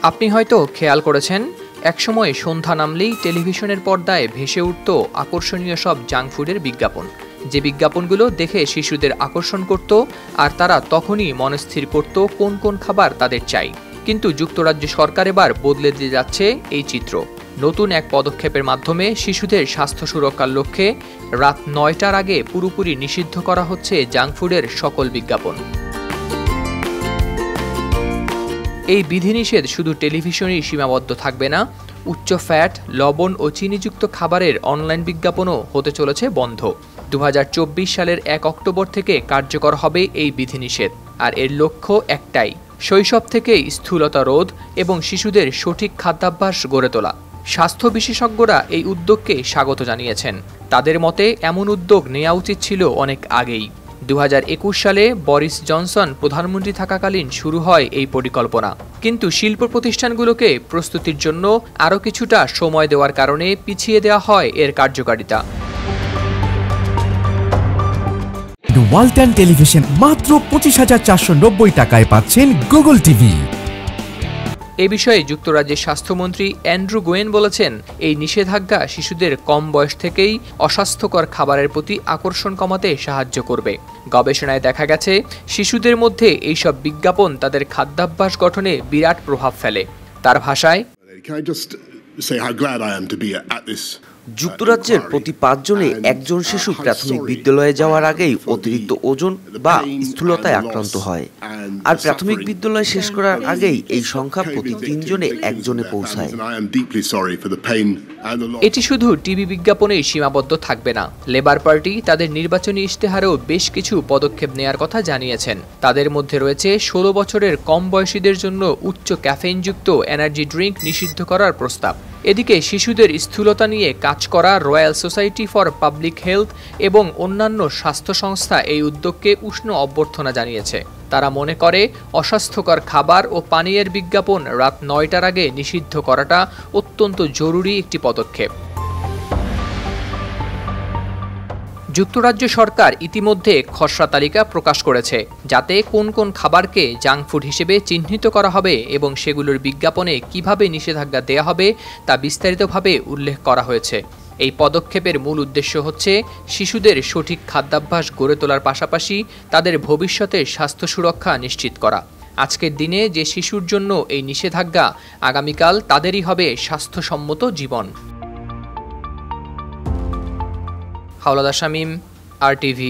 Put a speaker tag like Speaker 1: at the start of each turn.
Speaker 1: আপনি হয়তো খেয়াল করেছেন, একসময় সন্ধ্যা নামলেই টেলিভিশনের পর্দায় ভেসে উঠত আকর্ষণীয় সব জাঙ্ক ফুডের বিজ্ঞাপন, যে বিজ্ঞাপনগুলো দেখে শিশুদের আকর্ষণ করত আর তারা তখনই মনস্থির করত কোন কোন খাবার তাদের চাই। কিন্তু যুক্তরাজ্য সরকার এবার বদলে দিয়ে যাচ্ছে এই চিত্র। নতুন এক পদক্ষেপের মাধ্যমে শিশুদের স্বাস্থ্য সুরক্ষার লক্ষ্যে রাত ৯টার আগে পুরোপুরি নিষিদ্ধ করা হচ্ছে জাঙ্ক ফুডের সকল বিজ্ঞাপন। এই বিধিনিষেধ শুধু টেলিভিশনেই সীমাবদ্ধ থাকবে না, উচ্চ ফ্যাট, লবণ ও চিনিযুক্ত খাবারের অনলাইন বিজ্ঞাপনও হতে চলেছে বন্ধ। ২০২৪ সালের ১ অক্টোবর থেকে কার্যকর হবে এই বিধিনিষেধ, আর এর লক্ষ্য একটাই, শৈশব থেকেই স্থূলতা রোধ এবং শিশুদের সঠিক খাদ্যাভ্যাস গড়ে তোলা। স্বাস্থ্য বিশেষজ্ঞরা এই উদ্যোগকে স্বাগত জানিয়েছেন। তাদের মতে এমন উদ্যোগ নেওয়া উচিত ছিল অনেক আগেই। ২০২১ সালে বরিস জনসন প্রধানমন্ত্রী থাকাকালীন শুরু হয় এই পরিকল্পনা, কিন্তু শিল্প প্রতিষ্ঠানগুলোকে প্রস্তুতির জন্য আরও কিছুটা সময় দেওয়ার কারণে পিছিয়ে দেওয়া হয় এর কার্যকারিতা।
Speaker 2: ওয়ালটন টেলিভিশন মাত্র ২৫,৪৯০ টাকায় পাচ্ছেন গুগল টিভি।
Speaker 1: এ বিষয়ে যুক্তরাজ্যের স্বাস্থ্যমন্ত্রী অ্যান্ড্রু গোয়েন বলেছেন, এই নিষেধাজ্ঞা শিশুদের কম বয়স থেকেই অস্বাস্থ্যকর খাবারের প্রতি আকর্ষণ কমাতে সাহায্য করবে। গবেষণায় দেখা গেছে, শিশুদের মধ্যে এইসব বিজ্ঞাপন তাদের খাদ্যাভ্যাস গঠনে বিরাট প্রভাব ফেলে। তার ভাষায়,
Speaker 3: যুক্তরাজ্যের প্রতি ৫ জনে একজন শিশু প্রাথমিক বিদ্যালয়ে যাওয়ার আগেই অতিরিক্ত ওজন বা স্থূলতায় আক্রান্ত হয়, আর প্রাথমিক বিদ্যালয় শেষ করার আগেই এই সংখ্যা প্রতি ৩ জনে একজনে পৌঁছায়।
Speaker 1: এটি শুধু টিভি বিজ্ঞাপনেই সীমাবদ্ধ থাকবে না। লেবার পার্টি তাদের নির্বাচনী ইশতেহারেও বেশ কিছু পদক্ষেপ নেয়ার কথা জানিয়েছেন। তাদের মধ্যে রয়েছে ১৬ বছরের কম বয়সীদের জন্য উচ্চ ক্যাফেইনযুক্ত এনার্জি ড্রিঙ্ক নিষিদ্ধ করার প্রস্তাব। এদিকে শিশুদের স্থূলতা নিয়ে কাজ করা royal society for public health এবং অন্যান্য স্বাস্থ্য সংস্থা এই উদ্যোগকে উষ্ণ অভ্যর্থনা জানিয়েছে। তারা মনে করে, অস্বাস্থ্যকর খাবার ও পানীয়ের বিজ্ঞাপন রাত ৯টার আগে নিষিদ্ধ করাটা অত্যন্ত জরুরি একটি পদক্ষেপ। যুক্তরাজ্য সরকার ইতিমধ্যে খসড়া তালিকা প্রকাশ করেছে, যাতে কোন কোন খাবারকে জাঙ্ক ফুড হিসেবে চিহ্নিত করা হবে এবং সেগুলোর বিজ্ঞাপনে কিভাবে নিষেধাজ্ঞা দেয়া হবে তা বিস্তারিতভাবে উল্লেখ করা হয়েছে। এই পদক্ষেপের মূল উদ্দেশ্য হচ্ছে শিশুদের সঠিক খাদ্যাভ্যাস গড়ে তোলার পাশাপাশি তাদের ভবিষ্যতের স্বাস্থ্য সুরক্ষা নিশ্চিত করা। আজকের দিনে যে শিশুর জন্য এই নিষেধাজ্ঞা, আগামীকাল তাদেরই হবে স্বাস্থ্যসম্মত জীবন। হাওলাদার শামীম, RTV।